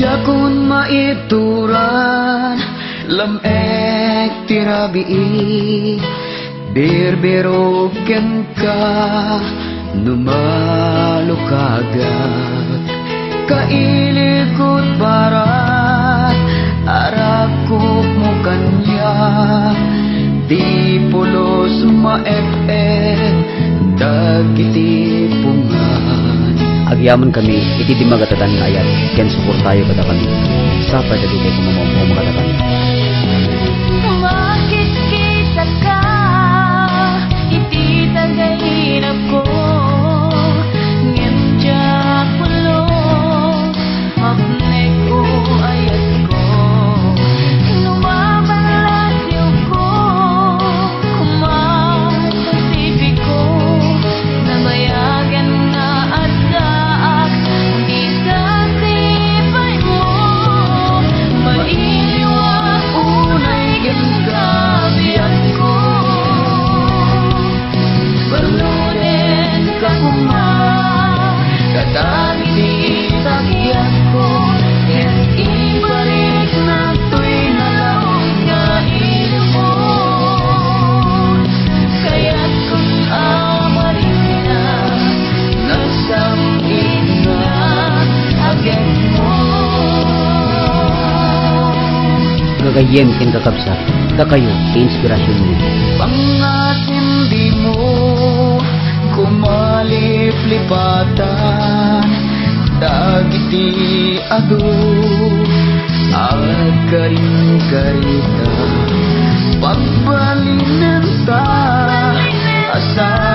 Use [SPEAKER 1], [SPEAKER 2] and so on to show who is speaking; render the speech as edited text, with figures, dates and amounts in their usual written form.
[SPEAKER 1] Siakon maituran lamek tirabii birbiro ken ka numalukagak kailikot barat arakop mo kanya di pulos maep-ep dagiti pungan
[SPEAKER 2] agyaman kami iti di magatatan nga ayat ken suportayo kada kami sapay dali kay kumamao magatatan.
[SPEAKER 3] Makikita ka iti tagahinap ko ngemja pulo mapnek ko ayat ko numabalasyo ko kumasasipiko namayagan na addaak isang sipay mo mailiwag unay gengkabiyak ko balunin ka kuma katangiti sakyan ko ken ibalik na to'y nalaong nga ilmo kaya't kung amarin na nasamit na agad mo
[SPEAKER 2] Gagayem ken kakabsat kakayo inspirasyon mo.
[SPEAKER 1] pangasin di mo kumalip-lipatan dagiti adu agkaring-karita pagbalinan ta asa